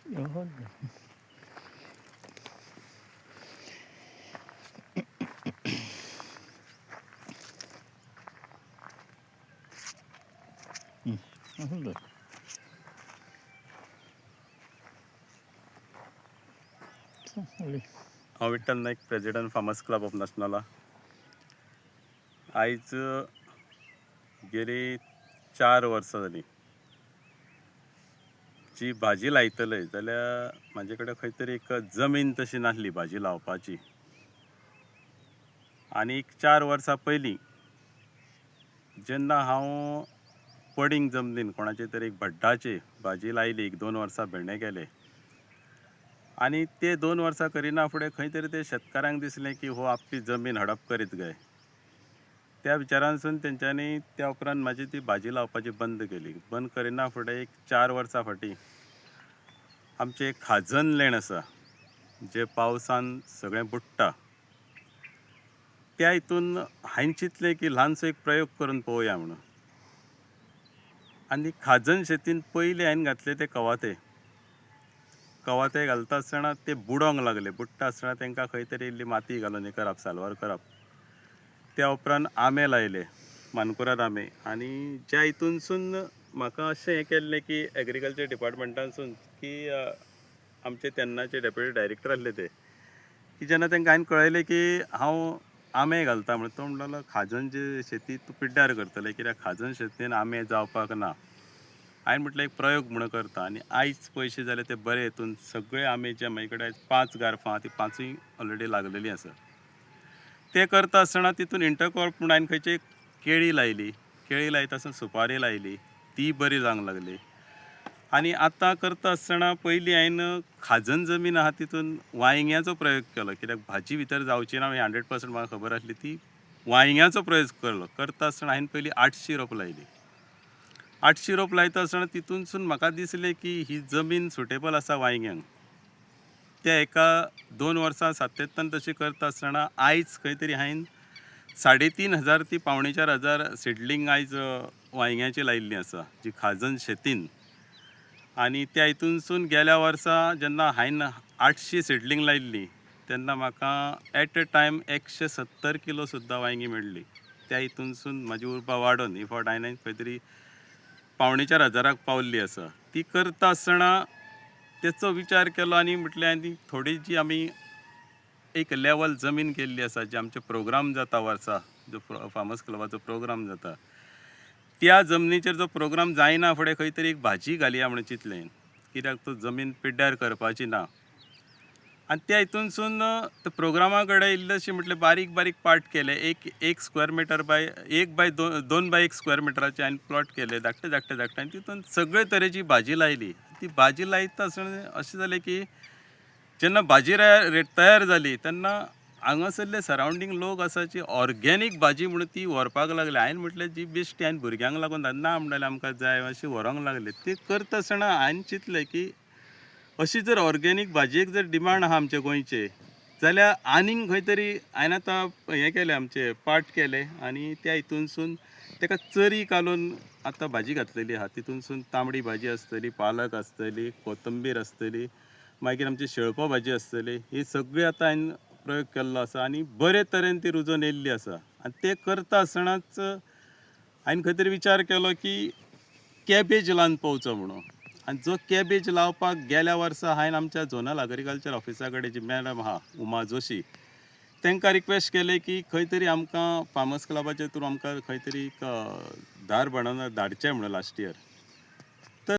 Jawohl. Jawohl. Sorry. हांव विठ्ठल नायक, president farmers club of नॅशनला. आयज गेली 4 वर्सां जालीं. जी भाजी लायतले जाल्यार म्हाजे कडेन खंय तरी एक जमीन तशी नासली भाजी लावपाची. आनी 4 वर्सां पयलीं जेन्ना हांव पडींग जमनीन कोणाचे तरी एक भड्डाचे भाजी लायली, 1-2 वर्सां भेंडे केले. आनी ते 2 वर्सां करिना फुडें खंय तरी ते शेतकारांक दिसलें की हो आपली जमीन हडप करीत काय. त्या विचारानसून तेंच्यांनी त्या उपरांत म्हाजी ती भाजी लावपाची बंद केली. बंद करिना फुडें एक 4 वर्सां फाटीं आमचें एक खाजन लेण आसा, जें पावसान सगळें बुडटा. त्या हितून हांवें चिंतलें की ल्हानसो एक प्रयोग करून पळोवया म्हणून. आनी खाजन शेतीन पयलीं हांवें घातले ते कवाथे. कवाथे घालता आसतना ते बुडोंक लागले. बुडटा आसतना तांकां खंय तरी इल्ली माती घालून हें करप, सालवार करप. त्या उपरांत आंबे लायले, मानकुराद आंबे. आनी ज्या हितूनसून म्हाका अशें हें केल्लें की एग्रीकल्चर डिपार्टमेंटानसून की आमचे तेन्नाचे डेप्युटी डायरेक्टर आसले ते, की जेन्ना तांकां हांवें कळयलें की हांव आंबे घालता म्हणून, तो म्हणटालो खाजन जी शेती तूं पिड्ड्यार करतलें, कित्याक खाजन शेतीन आंबे जावपाक ना. हांवें म्हटलें एक प्रयोग म्हणून करता. आनी आयज पयशे जाले ते बरे हितून सगळे आंबे जे म्हजे कडेन 5 गारफां, ती 5य ऑलरेडी लागलेलीं आसा. ते करता आसतना तितून इंटरक्रॉप म्हणून हांवें खंयची केळी लायली. केळी लायता आसतना सुपारी लायली, ती बरी जावंक लागली. आनी आतां करता आसतना पयलीं हांवें खाजन जमीन आहा तितून वांयग्याचो प्रयोग केलो, कित्याक भाजी भितर जावची ना 100% म्हाका खबर आसली. ती वांयग्याचो प्रयोग केलो. करता आसतना हांवें पयलीं 800 रोप लायली. 800 रोप लायता आसतना तितूनसून म्हाका दिसलें की ही जमीन सुटेबल आसा वांयग्यांक. त्या एका 2 वर्सां सातत्यान तशी करता आसतना आयज खंय तरी हांवें 3,500 ती 4,500 सिडलींग आयज वांयग्याची लायिल्लीं आसा, जी खाजन शेतीन. आनी त्या हितूनसून गेल्या वर्सा जेन्ना हांवें 800 सिडलींग लायिल्लीं तेन्ना म्हाका एट अ टायम 170 किलो सुद्दां वांयगी मेळ्ळी. त्या हितूनसून म्हाजी उर्बा वाडोन ही फावट हांवें खंय तरी 4,500 पावल्ली आसा. ती करता आसतना तेचो विचार केलो आनी म्हटलें आनी थोडी जी आमी एक लेवल जमीन केल्ली आसा, जे आमचे प्रोग्राम जाता वर्सा, जो फार्मर्स क्लबाचो प्रोग्राम जाता, त्या जमनीचेर जो प्रोग्राम जायना फुडें खंय तरी एक भाजी घालया म्हणून चिंतलें, कित्याक तो जमीन पिड्ड्यार करपाची ना. आनी त्या हितूनसून त्या प्रोग्रामा कडेन इल्लेशें म्हटलें बारीक बारीक पार्ट केले. एक square metre by 2 by 1 square मिटराचे हांवें प्लॉट केले, धाकटे धाकटे धाकटे. आनी तितून सगळे तरेची भाजी लायली. ती भाजी लायता आसतना अशें जालें की जेन्ना भाजी तयार जाली तेन्ना हांगासरले सरावंडींग लोक आसा जी ऑर्गेनीक भाजी म्हणून ती व्हरपाक लागले. हांवें म्हटलें जी बेश्टी हांवें भुरग्यांक लागून ना म्हणटाले आमकां जाय अशी व्हरोंक लागले. ती करता आसतना हांवें चिंतलें की अशी जर ऑर्गेनीक भाजयेक जर डिमांड आहा आमचे गोंयचे, जाल्यार आनीक खंय तरी हांवें आतां हें केलें, आमचे पार्ट केले. आनी त्या हितूनसून ताका चरी घालून आतां भाजी घातलेली आहा. तितूनसून तांबडी भाजी आसतली, पालक आसतली, कोथंबीर आसतली, मागीर आमची शेळपो भाजी आसतली. ही सगळी आतां हांवें प्रयोग केल्लो आसा आनी बरे तरेन ती रुजोवन येयल्ली आसा. आनी ते करता आसतनाच हांवें खंय तरी विचार केलो की कॅबेज लावन पळोवचो म्हणून. आनी जो कॅबेज लावपाक गेल्या वर्सा हांवें आमच्या झोनल एग्रीकल्चर ऑफिसा कडेन जी मॅडम आहा उमा जोशी, तांकां रिक्वेस्ट केलें की खंय तरी आमकां फार्मर्स क्लबाचे थ्रू आमकां खंय तरी एक दार बनोवन धाडचें म्हणून लास्ट इयर.